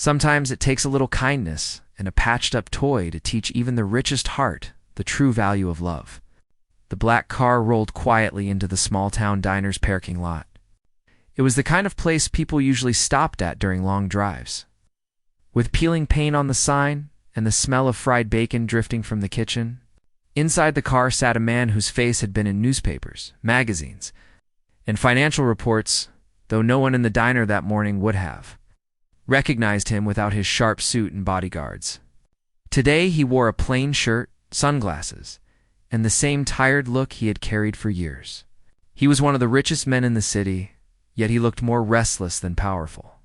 Sometimes it takes a little kindness and a patched-up toy to teach even the richest heart the true value of love. The black car rolled quietly into the small-town diner's parking lot. It was the kind of place people usually stopped at during long drives. With peeling paint on the sign and the smell of fried bacon drifting from the kitchen, inside the car sat a man whose face had been in newspapers, magazines, and financial reports, though no one in the diner that morning would have recognized him without his sharp suit and bodyguards. Today he wore a plain shirt, sunglasses, and the same tired look he had carried for years. He was one of the richest men in the city, yet he looked more restless than powerful.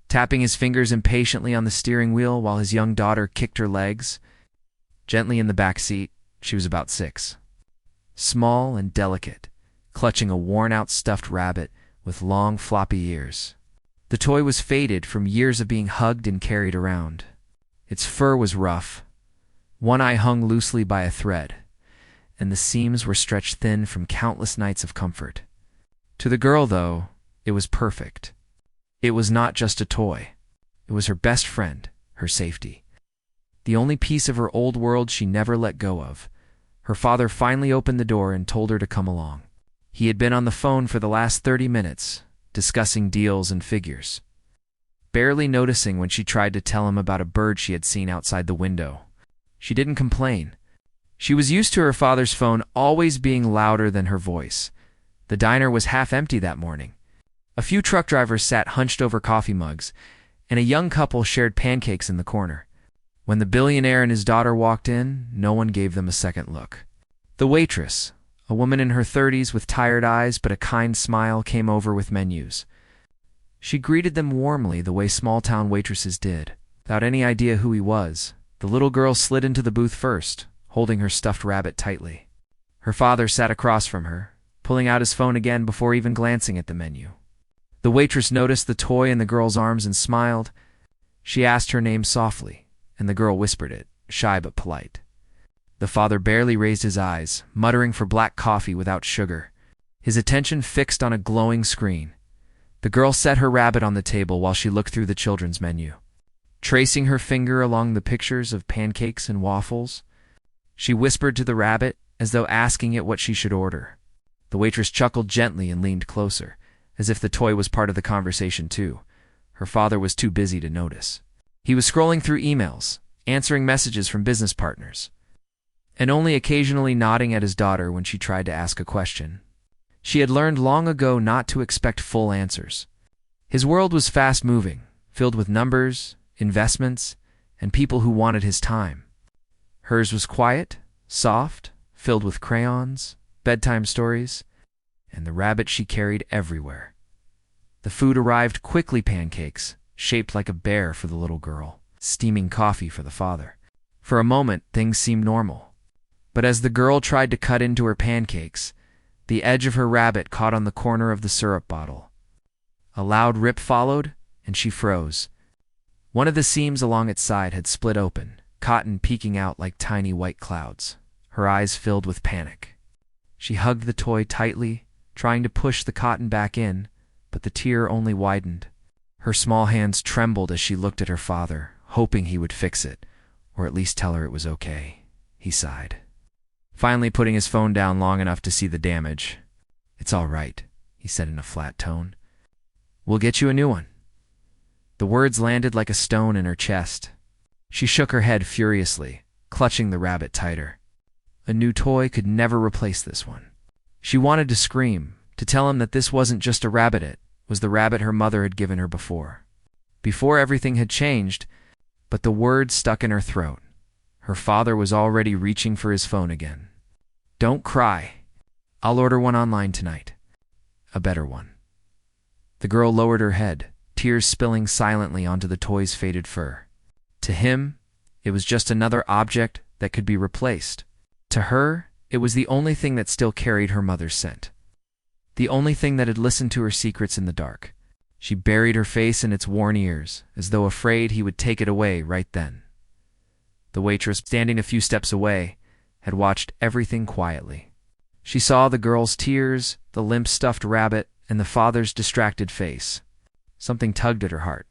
Tapping his fingers impatiently on the steering wheel while his young daughter kicked her legs gently in the back seat, she was about 6. Small and delicate, clutching a worn-out stuffed rabbit with long, floppy ears. The toy was faded from years of being hugged and carried around. Its fur was rough. One eye hung loosely by a thread, and the seams were stretched thin from countless nights of comfort. To the girl, though, it was perfect. It was not just a toy. It was her best friend, her safety. The only piece of her old world she never let go of. Her father finally opened the door and told her to come along. He had been on the phone for the last 30 minutes, discussing deals and figures, barely noticing when she tried to tell him about a bird she had seen outside the window. She didn't complain. She was used to her father's phone always being louder than her voice. The diner was half empty that morning. A few truck drivers sat hunched over coffee mugs, and a young couple shared pancakes in the corner. When the billionaire and his daughter walked in, no one gave them a second look. The waitress, a woman in her 30s with tired eyes but a kind smile, came over with menus. She greeted them warmly the way small-town waitresses did. Without any idea who he was, the little girl slid into the booth first, holding her stuffed rabbit tightly. Her father sat across from her, pulling out his phone again before even glancing at the menu. The waitress noticed the toy in the girl's arms and smiled. She asked her name softly, and the girl whispered it, shy but polite. The father barely raised his eyes, muttering for black coffee without sugar, his attention fixed on a glowing screen. The girl set her rabbit on the table while she looked through the children's menu. Tracing her finger along the pictures of pancakes and waffles, she whispered to the rabbit as though asking it what she should order. The waitress chuckled gently and leaned closer, as if the toy was part of the conversation too. Her father was too busy to notice. He was scrolling through emails, answering messages from business partners, and only occasionally nodding at his daughter when she tried to ask a question. She had learned long ago not to expect full answers. His world was fast-moving, filled with numbers, investments, and people who wanted his time. Hers was quiet, soft, filled with crayons, bedtime stories, and the rabbit she carried everywhere. The food arrived quickly: pancakes, shaped like a bear for the little girl, steaming coffee for the father. For a moment, things seemed normal. But as the girl tried to cut into her pancakes, the edge of her rabbit caught on the corner of the syrup bottle. A loud rip followed, and she froze. One of the seams along its side had split open, cotton peeking out like tiny white clouds. Her eyes filled with panic. She hugged the toy tightly, trying to push the cotton back in, but the tear only widened. Her small hands trembled as she looked at her father, hoping he would fix it, or at least tell her it was okay. He sighed, finally putting his phone down long enough to see the damage. "It's all right," he said in a flat tone. "We'll get you a new one." The words landed like a stone in her chest. She shook her head furiously, clutching the rabbit tighter. A new toy could never replace this one. She wanted to scream, to tell him that this wasn't just a rabbit, it was the rabbit her mother had given her before. Before everything had changed, but the words stuck in her throat. Her father was already reaching for his phone again. "Don't cry. I'll order one online tonight. A better one." The girl lowered her head, tears spilling silently onto the toy's faded fur. To him, it was just another object that could be replaced. To her, it was the only thing that still carried her mother's scent. The only thing that had listened to her secrets in the dark. She buried her face in its worn ears, as though afraid he would take it away right then. The waitress, standing a few steps away, had watched everything quietly. She saw the girl's tears, the limp stuffed rabbit, and the father's distracted face. Something tugged at her heart.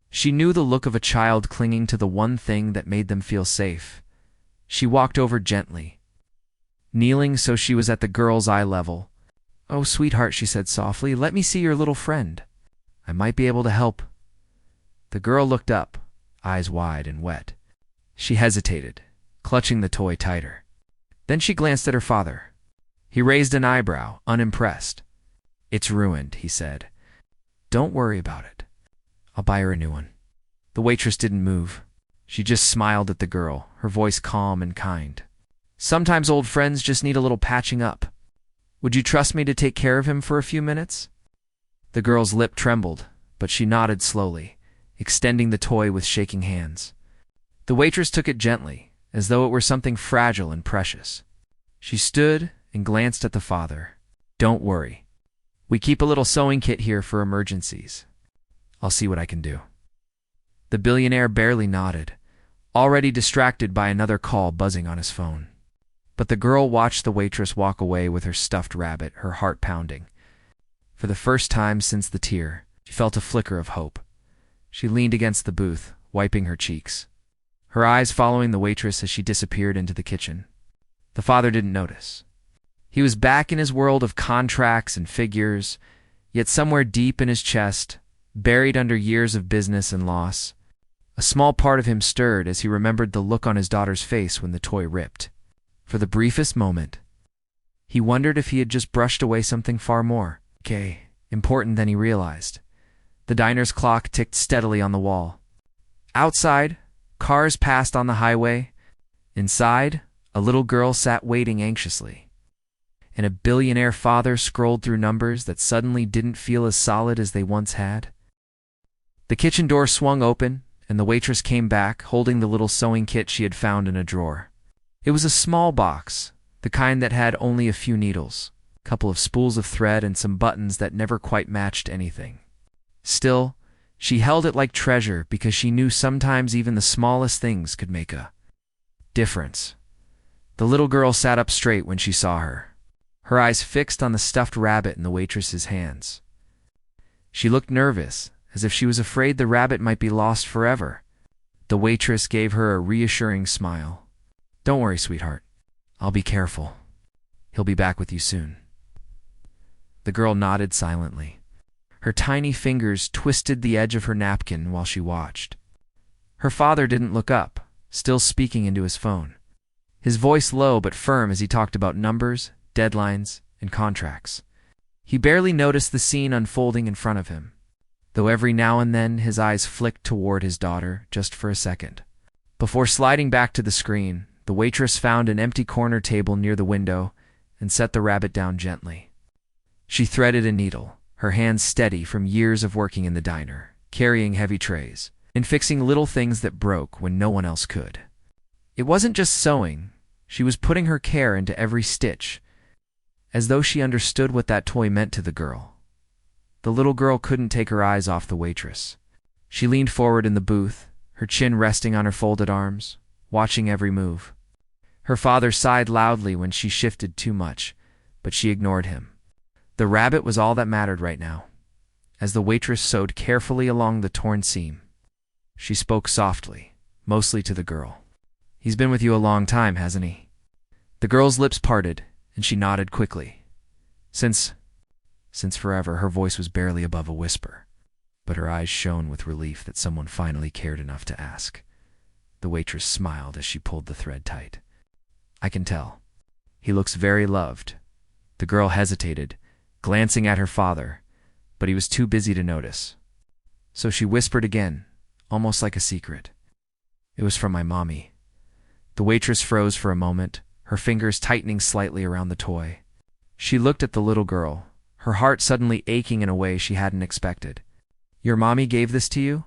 She knew the look of a child clinging to the one thing that made them feel safe. She walked over gently, kneeling so she was at the girl's eye level. "Oh, sweetheart," she said softly, "let me see your little friend. I might be able to help." The girl looked up, eyes wide and wet. She hesitated, clutching the toy tighter. Then she glanced at her father. He raised an eyebrow, unimpressed. "It's ruined," he said. "Don't worry about it. I'll buy her a new one." The waitress didn't move. She just smiled at the girl, her voice calm and kind. "Sometimes old friends just need a little patching up. Would you trust me to take care of him for a few minutes?" The girl's lip trembled, but she nodded slowly, extending the toy with shaking hands. The waitress took it gently, as though it were something fragile and precious. She stood and glanced at the father. "Don't worry. We keep a little sewing kit here for emergencies. I'll see what I can do." The billionaire barely nodded, already distracted by another call buzzing on his phone. But the girl watched the waitress walk away with her stuffed rabbit, her heart pounding. For the first time since the tear, she felt a flicker of hope. She leaned against the booth, wiping her cheeks, her eyes following the waitress as she disappeared into the kitchen. The father didn't notice. He was back in his world of contracts and figures, yet somewhere deep in his chest, buried under years of business and loss, a small part of him stirred as he remembered the look on his daughter's face when the toy ripped. For the briefest moment, he wondered if he had just brushed away something far more important than he realized. The diner's clock ticked steadily on the wall. Outside, cars passed on the highway. Inside, a little girl sat waiting anxiously. And a billionaire father scrolled through numbers that suddenly didn't feel as solid as they once had. The kitchen door swung open, and the waitress came back, holding the little sewing kit she had found in a drawer. It was a small box, the kind that had only a few needles, a couple of spools of thread, and some buttons that never quite matched anything. Still, she held it like treasure because she knew sometimes even the smallest things could make a difference. The little girl sat up straight when she saw her, her eyes fixed on the stuffed rabbit in the waitress's hands. She looked nervous, as if she was afraid the rabbit might be lost forever. The waitress gave her a reassuring smile. "Don't worry, sweetheart. I'll be careful. He'll be back with you soon." The girl nodded silently. Her tiny fingers twisted the edge of her napkin while she watched. Her father didn't look up, still speaking into his phone, his voice low but firm as he talked about numbers, deadlines, and contracts. He barely noticed the scene unfolding in front of him, though every now and then his eyes flicked toward his daughter just for a second. Before sliding back to the screen, the waitress found an empty corner table near the window and set the rabbit down gently. She threaded a needle, her hands steady from years of working in the diner, carrying heavy trays, and fixing little things that broke when no one else could. It wasn't just sewing. She was putting her care into every stitch, as though she understood what that toy meant to the girl. The little girl couldn't take her eyes off the waitress. She leaned forward in the booth, her chin resting on her folded arms, watching every move. Her father sighed loudly when she shifted too much, but she ignored him. The rabbit was all that mattered right now. As the waitress sewed carefully along the torn seam, she spoke softly, mostly to the girl. "He's been with you a long time, hasn't he?" The girl's lips parted, and she nodded quickly. Since forever." Her voice was barely above a whisper, but her eyes shone with relief that someone finally cared enough to ask. The waitress smiled as she pulled the thread tight. "I can tell. He looks very loved." The girl hesitated, glancing at her father, but he was too busy to notice. So she whispered again, almost like a secret. "It was from my mommy." The waitress froze for a moment, her fingers tightening slightly around the toy. She looked at the little girl, her heart suddenly aching in a way she hadn't expected. "Your mommy gave this to you?"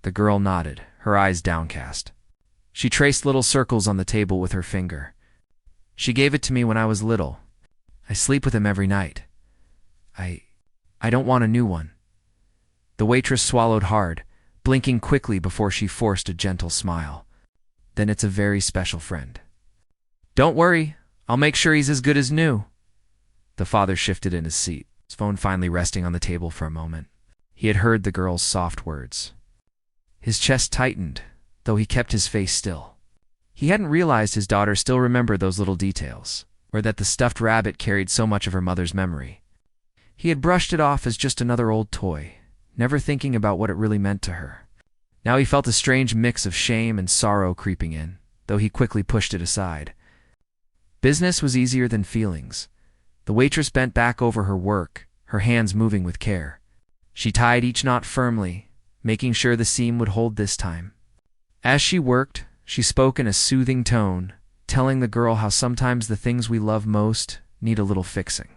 The girl nodded, her eyes downcast. She traced little circles on the table with her finger. "She gave it to me when I was little. I sleep with him every night. I don't want a new one." The waitress swallowed hard, blinking quickly before she forced a gentle smile. "Then it's a very special friend." "Don't worry, I'll make sure he's as good as new." The father shifted in his seat, his phone finally resting on the table for a moment. He had heard the girl's soft words. His chest tightened, though he kept his face still. He hadn't realized his daughter still remembered those little details, or that the stuffed rabbit carried so much of her mother's memory. He had brushed it off as just another old toy, never thinking about what it really meant to her. Now he felt a strange mix of shame and sorrow creeping in, though he quickly pushed it aside. Business was easier than feelings. The waitress bent back over her work, her hands moving with care. She tied each knot firmly, making sure the seam would hold this time. As she worked, she spoke in a soothing tone, telling the girl how sometimes the things we love most need a little fixing.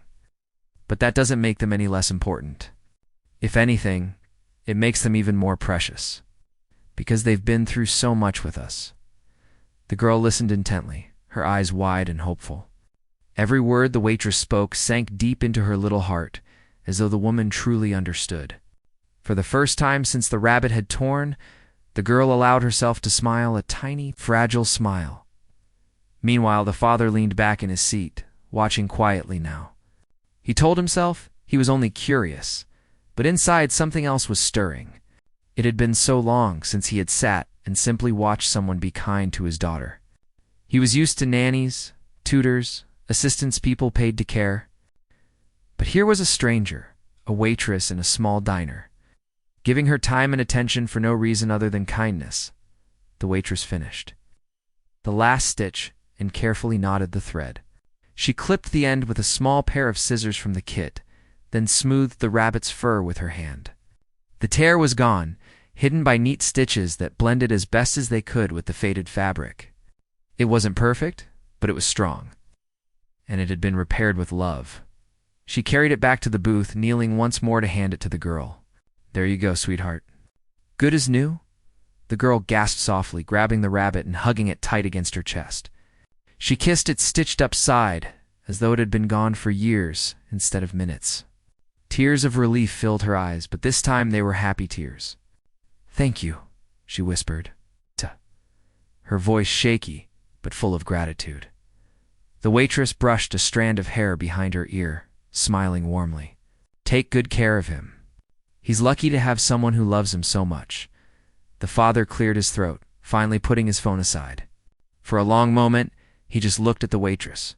But that doesn't make them any less important. If anything, it makes them even more precious, because they've been through so much with us. The girl listened intently, her eyes wide and hopeful. Every word the waitress spoke sank deep into her little heart, as though the woman truly understood. For the first time since the rabbit had torn, the girl allowed herself to smile a tiny, fragile smile. Meanwhile, the father leaned back in his seat, watching quietly now. He told himself he was only curious, but inside something else was stirring. It had been so long since he had sat and simply watched someone be kind to his daughter. He was used to nannies, tutors, assistants people paid to care. But here was a stranger, a waitress in a small diner, giving her time and attention for no reason other than kindness. The waitress finished the last stitch and carefully knotted the thread. She clipped the end with a small pair of scissors from the kit, then smoothed the rabbit's fur with her hand. The tear was gone, hidden by neat stitches that blended as best as they could with the faded fabric. It wasn't perfect, but it was strong, and it had been repaired with love. She carried it back to the booth, kneeling once more to hand it to the girl. "There you go, sweetheart." "Good as new?" The girl gasped softly, grabbing the rabbit and hugging it tight against her chest. She kissed its stitched-up side, as though it had been gone for years instead of minutes. Tears of relief filled her eyes, but this time they were happy tears. "Thank you," she whispered, her voice shaky but full of gratitude. The waitress brushed a strand of hair behind her ear, smiling warmly. "Take good care of him. He's lucky to have someone who loves him so much." The father cleared his throat, finally putting his phone aside. For a long moment, he just looked at the waitress.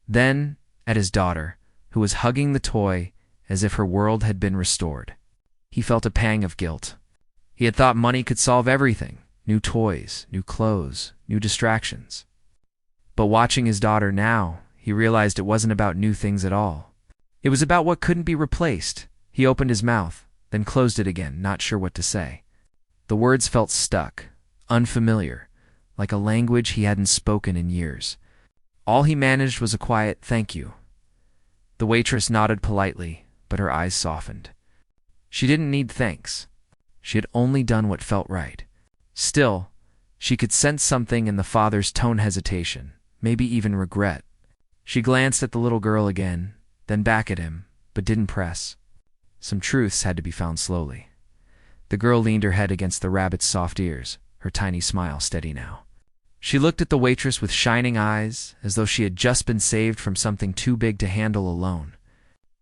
Then, at his daughter, who was hugging the toy as if her world had been restored. He felt a pang of guilt. He had thought money could solve everything. New toys, new clothes, new distractions. But watching his daughter now, he realized it wasn't about new things at all. It was about what couldn't be replaced. He opened his mouth, then closed it again, not sure what to say. The words felt stuck, unfamiliar, like a language he hadn't spoken in years. All he managed was a quiet "thank you." The waitress nodded politely, but her eyes softened. She didn't need thanks. She had only done what felt right. Still, she could sense something in the father's tone: hesitation, maybe even regret. She glanced at the little girl again, then back at him, but didn't press. Some truths had to be found slowly. The girl leaned her head against the rabbit's soft ears, her tiny smile steady now. She looked at the waitress with shining eyes, as though she had just been saved from something too big to handle alone.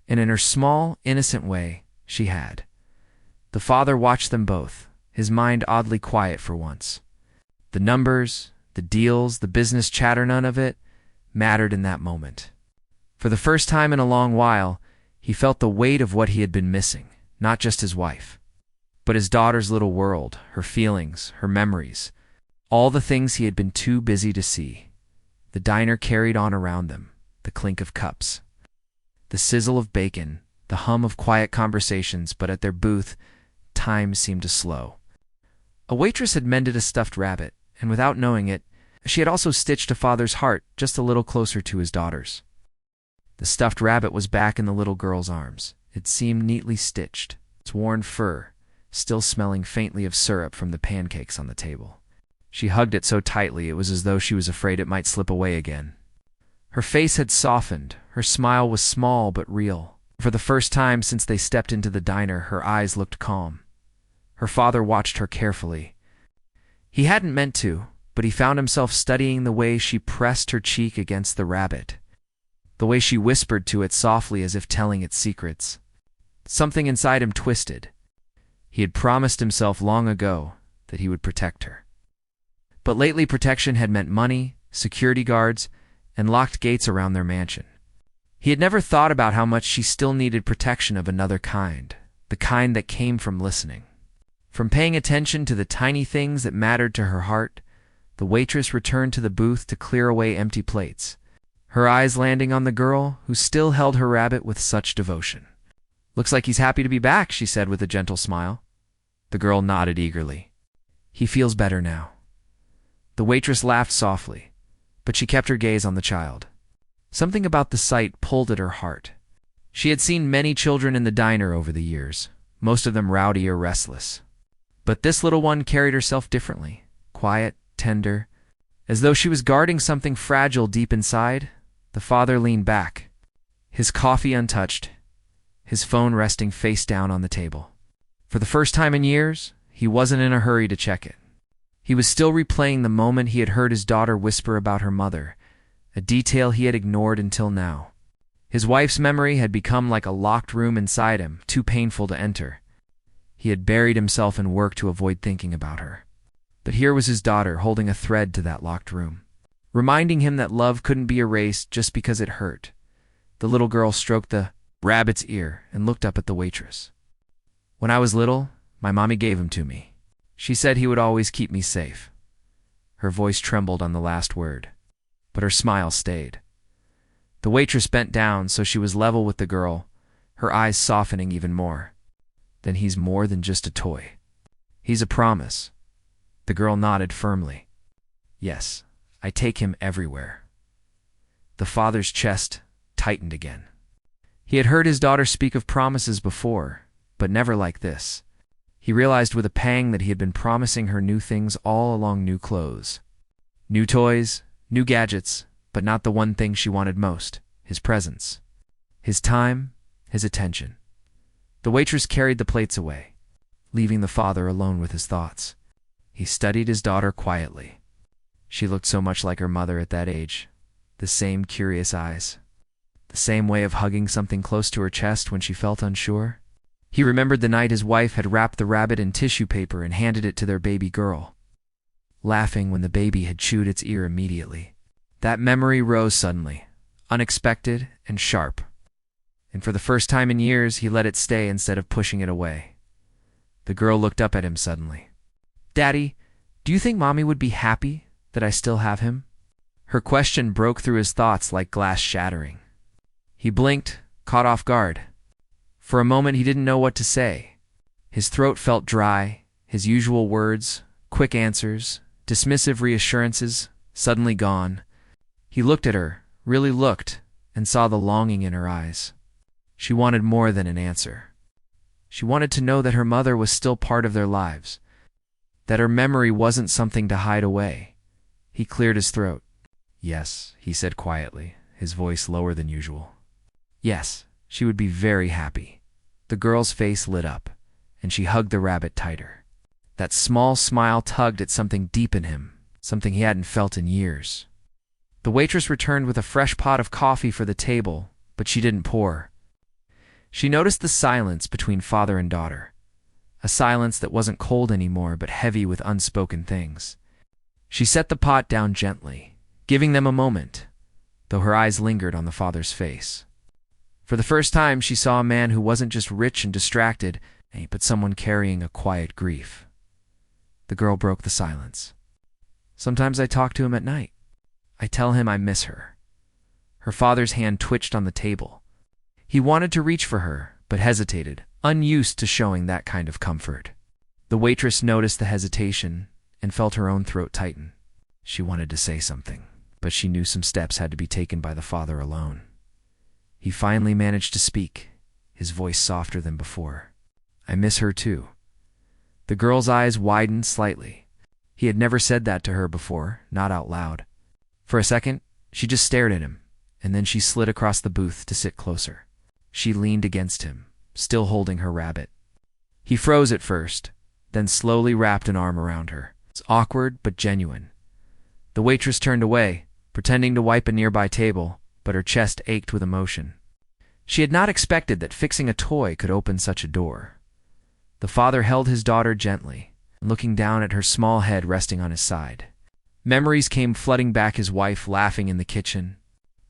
And in her small, innocent way, she had. The father watched them both, his mind oddly quiet for once. The numbers, the deals, the business chatter, none of it mattered in that moment. For the first time in a long while, he felt the weight of what he had been missing, not just his wife, but his daughter's little world, her feelings, her memories, all the things he had been too busy to see. The diner carried on around them, the clink of cups, the sizzle of bacon, the hum of quiet conversations, but at their booth, time seemed to slow. A waitress had mended a stuffed rabbit, and without knowing it, she had also stitched a father's heart just a little closer to his daughter's. The stuffed rabbit was back in the little girl's arms. It seemed neatly stitched, its worn fur still smelling faintly of syrup from the pancakes on the table. She hugged it so tightly it was as though she was afraid it might slip away again. Her face had softened. Her smile was small but real. For the first time since they stepped into the diner, her eyes looked calm. Her father watched her carefully. He hadn't meant to, but he found himself studying the way she pressed her cheek against the rabbit, the way she whispered to it softly as if telling its secrets. Something inside him twisted. He had promised himself long ago that he would protect her. But lately protection had meant money, security guards, and locked gates around their mansion. He had never thought about how much she still needed protection of another kind, the kind that came from listening. From paying attention to the tiny things that mattered to her heart, the waitress returned to the booth to clear away empty plates, her eyes landing on the girl who still held her rabbit with such devotion. "Looks like he's happy to be back," she said with a gentle smile. The girl nodded eagerly. "He feels better now." The waitress laughed softly, but she kept her gaze on the child. Something about the sight pulled at her heart. She had seen many children in the diner over the years, most of them rowdy or restless. But this little one carried herself differently, quiet, tender. As though she was guarding something fragile deep inside, the father leaned back, his coffee untouched, his phone resting face down on the table. For the first time in years, he wasn't in a hurry to check it. He was still replaying the moment he had heard his daughter whisper about her mother, a detail he had ignored until now. His wife's memory had become like a locked room inside him, too painful to enter. He had buried himself in work to avoid thinking about her. But here was his daughter holding a thread to that locked room, reminding him that love couldn't be erased just because it hurt. The little girl stroked the rabbit's ear and looked up at the waitress. "When I was little, my mommy gave him to me. She said he would always keep me safe." Her voice trembled on the last word, but her smile stayed. The waitress bent down so she was level with the girl, her eyes softening even more. "Then he's more than just a toy. He's a promise." The girl nodded firmly. "Yes, I take him everywhere." The father's chest tightened again. He had heard his daughter speak of promises before, but never like this. He realized with a pang that he had been promising her new things all along: new clothes, new toys, new gadgets, but not the one thing she wanted most: his presence, his time, his attention. The waitress carried the plates away, leaving the father alone with his thoughts. He studied his daughter quietly. She looked so much like her mother at that age, the same curious eyes, the same way of hugging something close to her chest when she felt unsure. He remembered the night his wife had wrapped the rabbit in tissue paper and handed it to their baby girl, laughing when the baby had chewed its ear immediately. That memory rose suddenly, unexpected and sharp, and for the first time in years he let it stay instead of pushing it away. The girl looked up at him suddenly. "Daddy, do you think Mommy would be happy that I still have him?" Her question broke through his thoughts like glass shattering. He blinked, caught off guard. For a moment he didn't know what to say. His throat felt dry, his usual words, quick answers, dismissive reassurances, suddenly gone. He looked at her, really looked, and saw the longing in her eyes. She wanted more than an answer. She wanted to know that her mother was still part of their lives, that her memory wasn't something to hide away. He cleared his throat. "Yes," he said quietly, his voice lower than usual. Yes, she would be very happy. The girl's face lit up, and she hugged the rabbit tighter. That small smile tugged at something deep in him, something he hadn't felt in years. The waitress returned with a fresh pot of coffee for the table, but she didn't pour. She noticed the silence between father and daughter, a silence that wasn't cold anymore but heavy with unspoken things. She set the pot down gently, giving them a moment, though her eyes lingered on the father's face. For the first time she saw a man who wasn't just rich and distracted, but someone carrying a quiet grief. The girl broke the silence. "Sometimes I talk to him at night. I tell him I miss her." Her father's hand twitched on the table. He wanted to reach for her, but hesitated, unused to showing that kind of comfort. The waitress noticed the hesitation and felt her own throat tighten. She wanted to say something, but she knew some steps had to be taken by the father alone. He finally managed to speak, his voice softer than before. "I miss her too." The girl's eyes widened slightly. He had never said that to her before, not out loud. For a second, she just stared at him, and then she slid across the booth to sit closer. She leaned against him, still holding her rabbit. He froze at first, then slowly wrapped an arm around her. It's awkward but genuine. The waitress turned away, pretending to wipe a nearby table, but her chest ached with emotion. She had not expected that fixing a toy could open such a door. The father held his daughter gently, looking down at her small head resting on his side. Memories came flooding back, his wife laughing in the kitchen,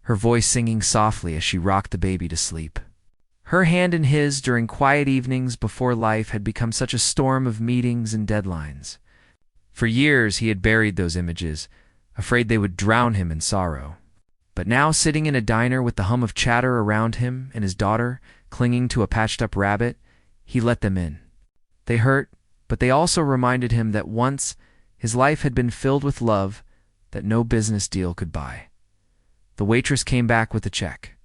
her voice singing softly as she rocked the baby to sleep. Her hand in his during quiet evenings before life had become such a storm of meetings and deadlines. For years he had buried those images, afraid they would drown him in sorrow. But now, sitting in a diner with the hum of chatter around him and his daughter clinging to a patched-up rabbit, he let them in. They hurt, but they also reminded him that once his life had been filled with love that no business deal could buy. The waitress came back with a check,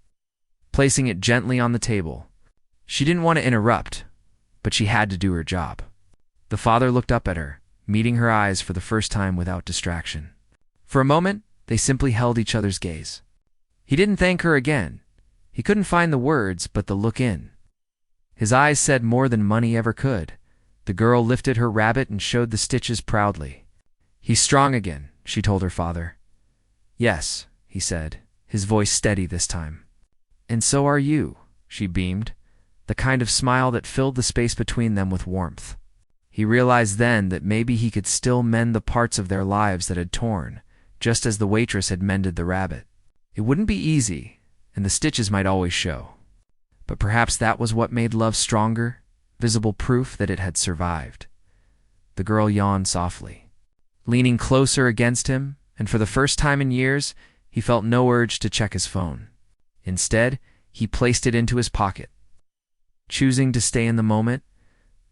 placing it gently on the table. She didn't want to interrupt, but she had to do her job. The father looked up at her, meeting her eyes for the first time without distraction. For a moment, they simply held each other's gaze. He didn't thank her again. He couldn't find the words, but the look in his eyes said more than money ever could. The girl lifted her rabbit and showed the stitches proudly. "He's strong again," she told her father. "Yes," he said, his voice steady this time. "And so are you," she beamed, the kind of smile that filled the space between them with warmth. He realized then that maybe he could still mend the parts of their lives that had torn, just as the waitress had mended the rabbit. It wouldn't be easy, and the stitches might always show. But perhaps that was what made love stronger, visible proof that it had survived. The girl yawned softly, leaning closer against him, and for the first time in years, he felt no urge to check his phone. Instead, he placed it into his pocket. Choosing to stay in the moment,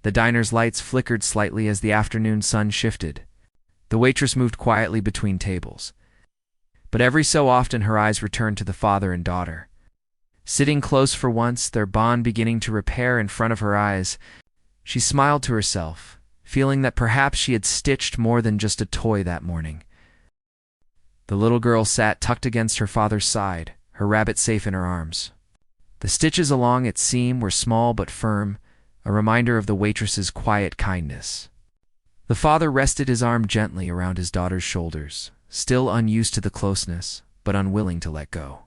the diner's lights flickered slightly as the afternoon sun shifted. The waitress moved quietly between tables, but every so often her eyes returned to the father and daughter. Sitting close for once, their bond beginning to repair in front of her eyes, she smiled to herself, feeling that perhaps she had stitched more than just a toy that morning. The little girl sat tucked against her father's side, her rabbit safe in her arms. The stitches along its seam were small but firm, a reminder of the waitress's quiet kindness. The father rested his arm gently around his daughter's shoulders, still unused to the closeness, but unwilling to let go.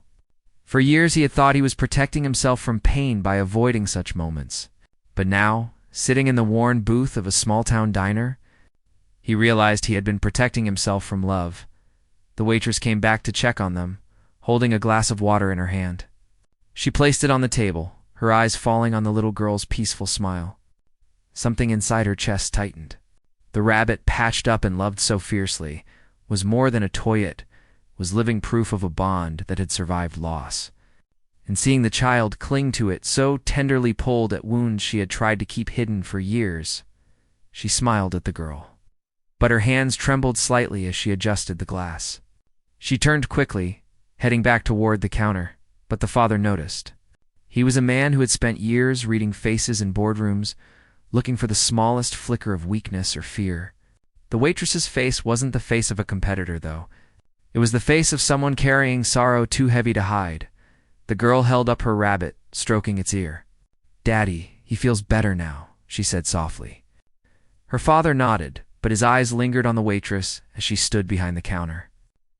For years he had thought he was protecting himself from pain by avoiding such moments. But now, sitting in the worn booth of a small-town diner, he realized he had been protecting himself from love. The waitress came back to check on them, holding a glass of water in her hand. She placed it on the table, her eyes falling on the little girl's peaceful smile. Something inside her chest tightened. The rabbit, patched up and loved so fiercely, was more than a toyette, was living proof of a bond that had survived loss. And seeing the child cling to it, so tenderly pulled at wounds she had tried to keep hidden for years, she smiled at the girl. But her hands trembled slightly as she adjusted the glass. She turned quickly, heading back toward the counter, but the father noticed. He was a man who had spent years reading faces in boardrooms, looking for the smallest flicker of weakness or fear. The waitress's face wasn't the face of a competitor, though. It was the face of someone carrying sorrow too heavy to hide. The girl held up her rabbit, stroking its ear. "Daddy, he feels better now," she said softly. Her father nodded, but his eyes lingered on the waitress as she stood behind the counter,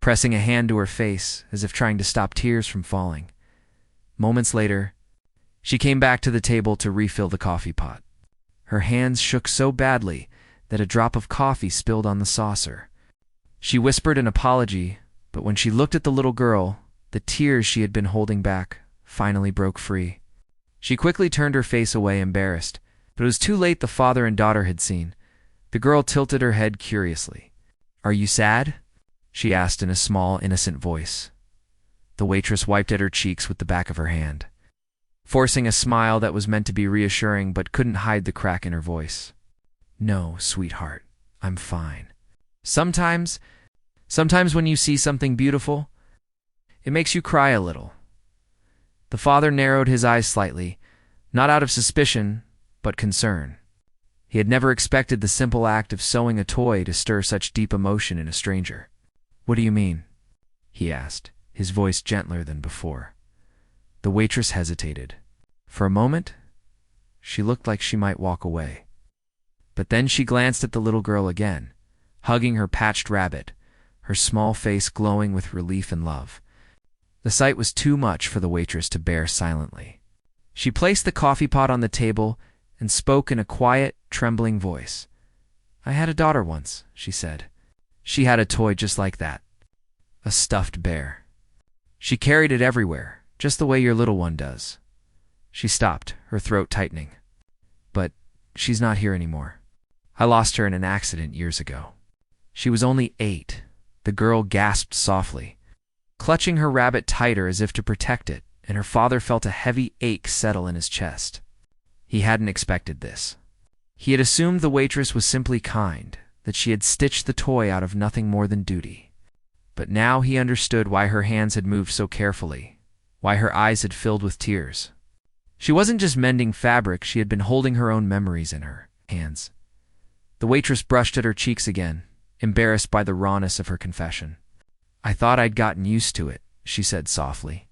pressing a hand to her face as if trying to stop tears from falling. Moments later, she came back to the table to refill the coffee pot. Her hands shook so badly that a drop of coffee spilled on the saucer. She whispered an apology, but when she looked at the little girl, the tears she had been holding back finally broke free. She quickly turned her face away, embarrassed, but it was too late. The father and daughter had seen. The girl tilted her head curiously. "Are you sad?" she asked in a small, innocent voice. The waitress wiped at her cheeks with the back of her hand, forcing a smile that was meant to be reassuring but couldn't hide the crack in her voice. "No, sweetheart, I'm fine. Sometimes when you see something beautiful, it makes you cry a little." The father narrowed his eyes slightly, not out of suspicion, but concern. He had never expected the simple act of sewing a toy to stir such deep emotion in a stranger. "What do you mean?" he asked, his voice gentler than before. The waitress hesitated. For a moment, she looked like she might walk away. But then she glanced at the little girl again, hugging her patched rabbit, her small face glowing with relief and love. The sight was too much for the waitress to bear silently. She placed the coffee pot on the table and spoke in a quiet, trembling voice. "I had a daughter once," she said. "She had a toy just like that. A stuffed bear. She carried it everywhere, just the way your little one does." She stopped, her throat tightening. "But she's not here anymore. I lost her in an accident years ago." She was only 8. The girl gasped softly, clutching her rabbit tighter as if to protect it, and her father felt a heavy ache settle in his chest. He hadn't expected this. He had assumed the waitress was simply kind, that she had stitched the toy out of nothing more than duty. But now he understood why her hands had moved so carefully, why her eyes had filled with tears. She wasn't just mending fabric, she had been holding her own memories in her hands. The waitress brushed at her cheeks again, embarrassed by the rawness of her confession. "I thought I'd gotten used to it," she said softly.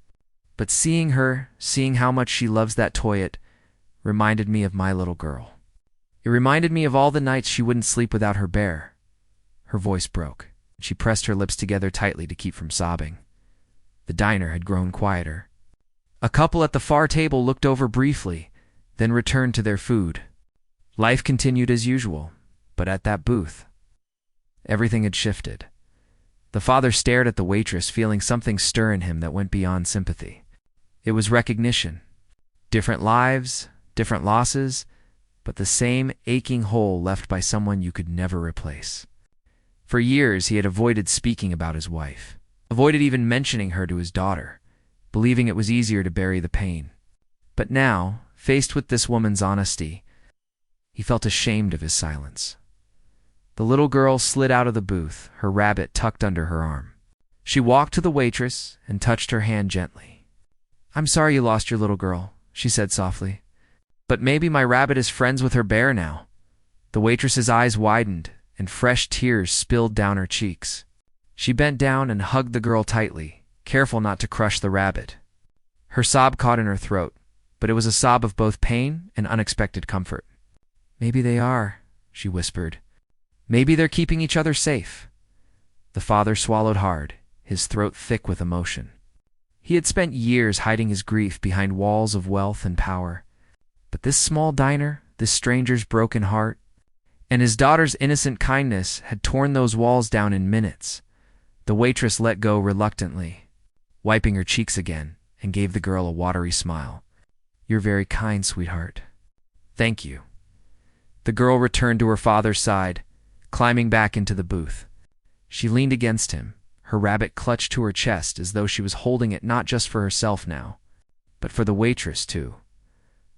"But seeing how much she loves that toy, it reminded me of my little girl. It reminded me of all the nights she wouldn't sleep without her bear." Her voice broke. She pressed her lips together tightly to keep from sobbing. The diner had grown quieter. A couple at the far table looked over briefly, then returned to their food. Life continued as usual, but at that booth, everything had shifted. The father stared at the waitress, feeling something stir in him that went beyond sympathy. It was recognition. Different lives, different losses, but the same aching hole left by someone you could never replace. For years he had avoided speaking about his wife, avoided even mentioning her to his daughter, believing it was easier to bury the pain. But now, faced with this woman's honesty, he felt ashamed of his silence. The little girl slid out of the booth, her rabbit tucked under her arm. She walked to the waitress and touched her hand gently. "I'm sorry you lost your little girl," she said softly. "But maybe my rabbit is friends with her bear now." The waitress's eyes widened, and fresh tears spilled down her cheeks. She bent down and hugged the girl tightly, careful not to crush the rabbit. Her sob caught in her throat, but it was a sob of both pain and unexpected comfort. "Maybe they are," she whispered. "Maybe they're keeping each other safe." The father swallowed hard, his throat thick with emotion. He had spent years hiding his grief behind walls of wealth and power. But this small diner, this stranger's broken heart, and his daughter's innocent kindness had torn those walls down in minutes. The waitress let go reluctantly, wiping her cheeks again, and gave the girl a watery smile. "You're very kind, sweetheart." "Thank you." The girl returned to her father's side, climbing back into the booth. She leaned against him, her rabbit clutched to her chest as though she was holding it not just for herself now, but for the waitress too.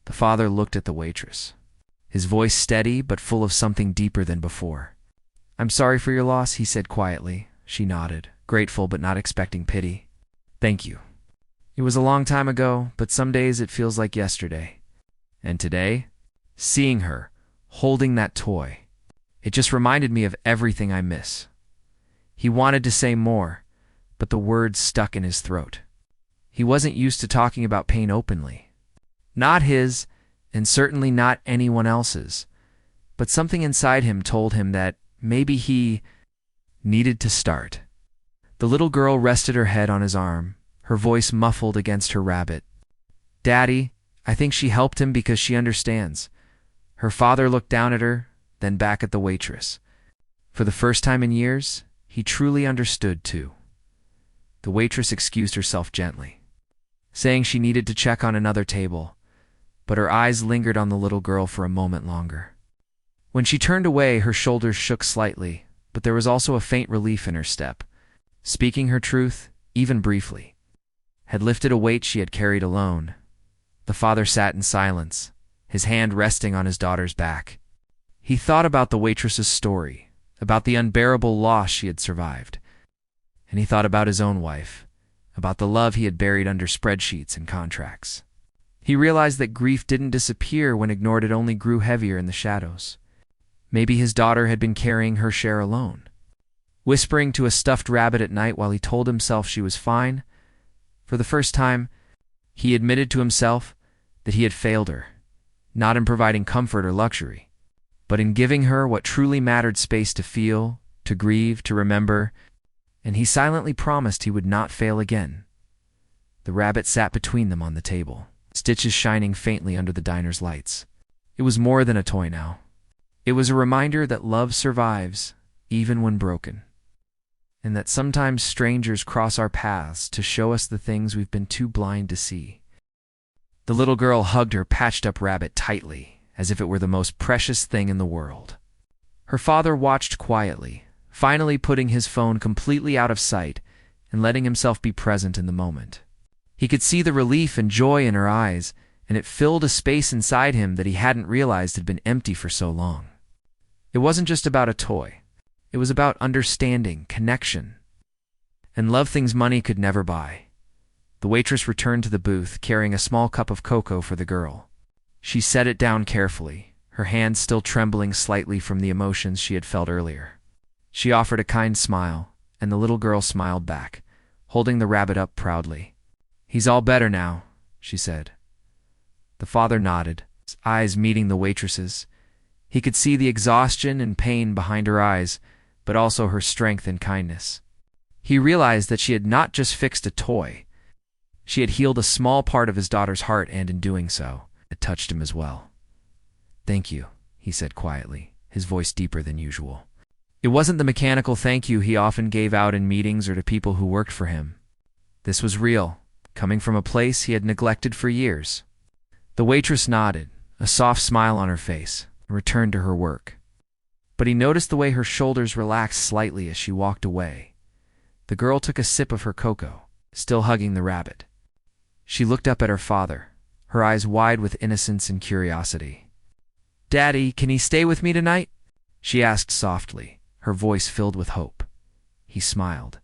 The father looked at the waitress, his voice steady but full of something deeper than before. "I'm sorry for your loss," he said quietly. She nodded, grateful but not expecting pity. "Thank you. It was a long time ago, but some days it feels like yesterday. And today, seeing her, holding that toy, it just reminded me of everything I miss." He wanted to say more, but the words stuck in his throat. He wasn't used to talking about pain openly. Not his, and certainly not anyone else's. But something inside him told him that maybe he needed to start. The little girl rested her head on his arm, her voice muffled against her rabbit. "Daddy, I think she helped him because she understands." Her father looked down at her, then back at the waitress. For the first time in years, he truly understood too. The waitress excused herself gently, saying she needed to check on another table, but her eyes lingered on the little girl for a moment longer. When she turned away, her shoulders shook slightly, but there was also a faint relief in her step. Speaking her truth, even briefly, had lifted a weight she had carried alone. The father sat in silence, his hand resting on his daughter's back. He thought about the waitress's story, about the unbearable loss she had survived. And he thought about his own wife, about the love he had buried under spreadsheets and contracts. He realized that grief didn't disappear when ignored, it only grew heavier in the shadows. Maybe his daughter had been carrying her share alone, whispering to a stuffed rabbit at night while he told himself she was fine. For the first time, he admitted to himself that he had failed her, not in providing comfort or luxury, but in giving her what truly mattered: space to feel, to grieve, to remember, and he silently promised he would not fail again. The rabbit sat between them on the table, stitches shining faintly under the diner's lights. It was more than a toy now. It was a reminder that love survives, even when broken, and that sometimes strangers cross our paths to show us the things we've been too blind to see. The little girl hugged her patched-up rabbit tightly, as if it were the most precious thing in the world. Her father watched quietly, finally putting his phone completely out of sight and letting himself be present in the moment. He could see the relief and joy in her eyes, and it filled a space inside him that he hadn't realized had been empty for so long. It wasn't just about a toy. It was about understanding, connection, and love, things money could never buy. The waitress returned to the booth, carrying a small cup of cocoa for the girl. She set it down carefully, her hands still trembling slightly from the emotions she had felt earlier. She offered a kind smile, and the little girl smiled back, holding the rabbit up proudly. "He's all better now," she said. The father nodded, his eyes meeting the waitress's. He could see the exhaustion and pain behind her eyes, but also her strength and kindness. He realized that she had not just fixed a toy. She had healed a small part of his daughter's heart, and in doing so, it touched him as well. "Thank you," he said quietly, his voice deeper than usual. It wasn't the mechanical thank you he often gave out in meetings or to people who worked for him. This was real, coming from a place he had neglected for years. The waitress nodded, a soft smile on her face, and returned to her work. But he noticed the way her shoulders relaxed slightly as she walked away. The girl took a sip of her cocoa, still hugging the rabbit. She looked up at her father, her eyes wide with innocence and curiosity. "Daddy, can he stay with me tonight?" she asked softly, her voice filled with hope. He smiled,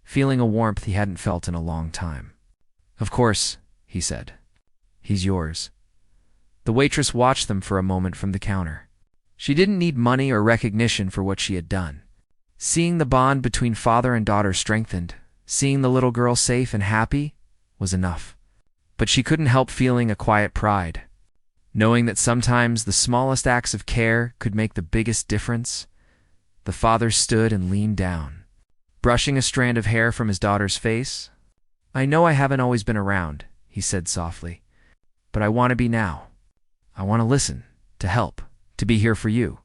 feeling a warmth he hadn't felt in a long time. "Of course," he said. "He's yours." The waitress watched them for a moment from the counter. She didn't need money or recognition for what she had done. Seeing the bond between father and daughter strengthened, seeing the little girl safe and happy, was enough. But she couldn't help feeling a quiet pride, knowing that sometimes the smallest acts of care could make the biggest difference. The father stood and leaned down, brushing a strand of hair from his daughter's face. "I know I haven't always been around," he said softly, "but I want to be now. I want to listen, to help, to be here for you."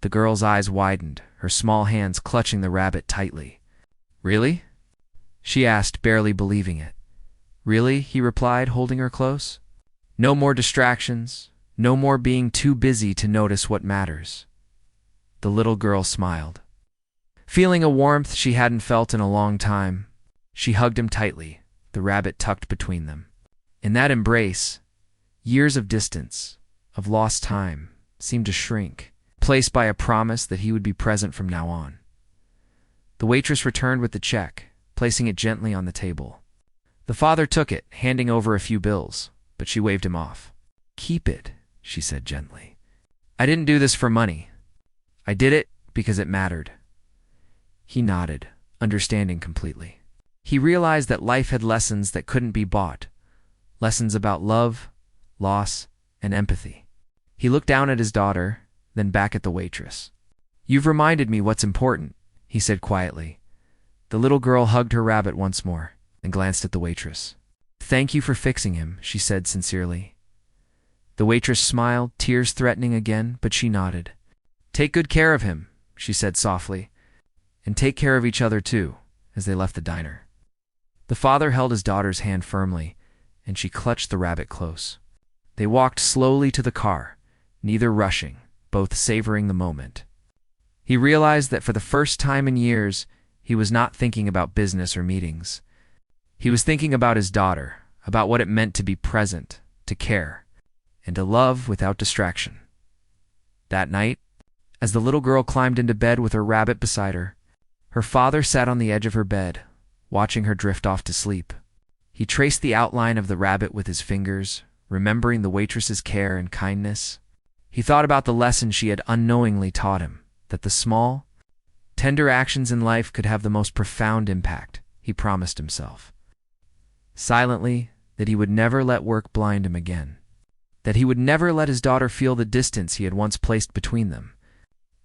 The girl's eyes widened, her small hands clutching the rabbit tightly. "Really?" she asked, barely believing it. "Really?" he replied, holding her close. "No more distractions, no more being too busy to notice what matters." The little girl smiled. Feeling a warmth she hadn't felt in a long time, she hugged him tightly, the rabbit tucked between them. In that embrace, years of distance, of lost time, seemed to shrink, replaced by a promise that he would be present from now on. The waitress returned with the check, placing it gently on the table. The father took it, handing over a few bills, but she waved him off. "Keep it," she said gently. "I didn't do this for money. I did it because it mattered." He nodded, understanding completely. He realized that life had lessons that couldn't be bought, lessons about love, loss, and empathy. He looked down at his daughter, then back at the waitress. "You've reminded me what's important," he said quietly. The little girl hugged her rabbit once more and glanced at the waitress. "Thank you for fixing him," she said sincerely. The waitress smiled, tears threatening again, but she nodded. "Take good care of him," she said softly, "and take care of each other too," as they left the diner. The father held his daughter's hand firmly, and she clutched the rabbit close. They walked slowly to the car, neither rushing, both savoring the moment. He realized that for the first time in years, he was not thinking about business or meetings. He was thinking about his daughter, about what it meant to be present, to care, and to love without distraction. That night, as the little girl climbed into bed with her rabbit beside her, her father sat on the edge of her bed, watching her drift off to sleep. He traced the outline of the rabbit with his fingers, remembering the waitress's care and kindness. He thought about the lesson she had unknowingly taught him, that the small, tender actions in life could have the most profound impact, he promised himself. Silently, that he would never let work blind him again, that he would never let his daughter feel the distance he had once placed between them.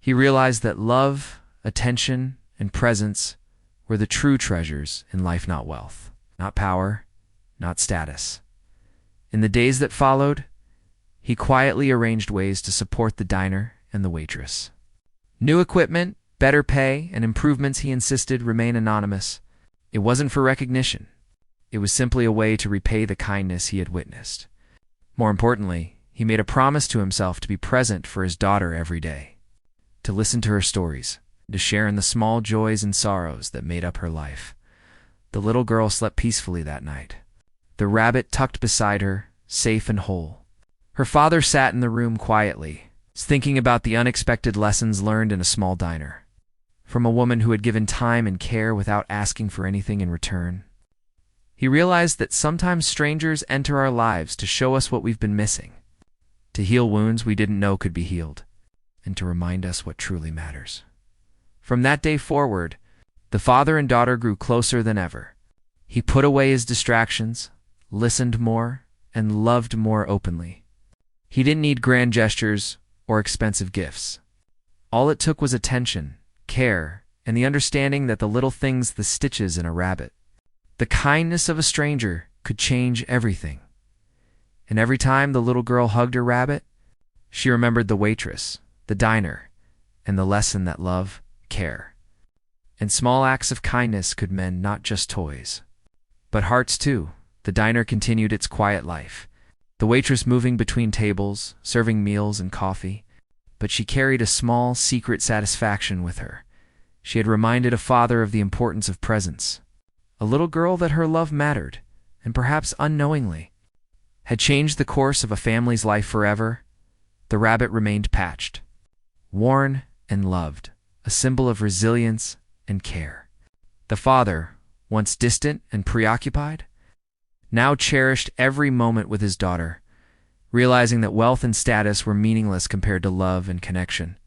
He realized that love, attention, and presence were the true treasures in life, not wealth, not power, not status. In the days that followed, he quietly arranged ways to support the diner and the waitress. New equipment, better pay, and improvements, he insisted, remain anonymous. It wasn't for recognition. It was simply a way to repay the kindness he had witnessed. More importantly, he made a promise to himself to be present for his daughter every day, to listen to her stories, to share in the small joys and sorrows that made up her life. The little girl slept peacefully that night, the rabbit tucked beside her, safe and whole. Her father sat in the room quietly, thinking about the unexpected lessons learned in a small diner, from a woman who had given time and care without asking for anything in return. He realized that sometimes strangers enter our lives to show us what we've been missing, to heal wounds we didn't know could be healed, and to remind us what truly matters. From that day forward, the father and daughter grew closer than ever. He put away his distractions, listened more, and loved more openly. He didn't need grand gestures or expensive gifts. All it took was attention, care, and the understanding that the little things, the stitches in a rabbit, the kindness of a stranger, could change everything. And every time the little girl hugged her rabbit, she remembered the waitress, the diner, and the lesson that love, care, and small acts of kindness could mend not just toys, but hearts too. The diner continued its quiet life, the waitress moving between tables, serving meals and coffee, but she carried a small, secret satisfaction with her. She had reminded a father of the importance of presence, a little girl that her love mattered, and perhaps unknowingly, had changed the course of a family's life forever. The rabbit remained patched, worn and loved, a symbol of resilience and care. The father, once distant and preoccupied, now cherished every moment with his daughter, realizing that wealth and status were meaningless compared to love and connection.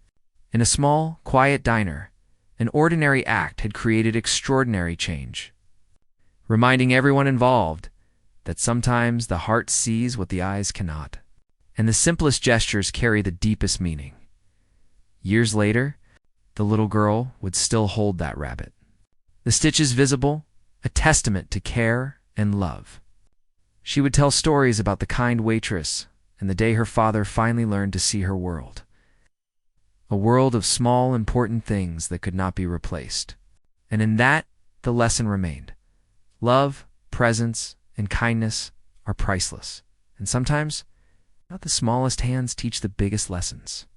In a small, quiet diner, an ordinary act had created extraordinary change, reminding everyone involved that sometimes the heart sees what the eyes cannot, and the simplest gestures carry the deepest meaning. Years later, the little girl would still hold that rabbit, the stitches visible, a testament to care and love. She would tell stories about the kind waitress and the day her father finally learned to see her world, a world of small, important things that could not be replaced. And in that, the lesson remained. Love, presence, and kindness are priceless, and sometimes, not the smallest hands teach the biggest lessons.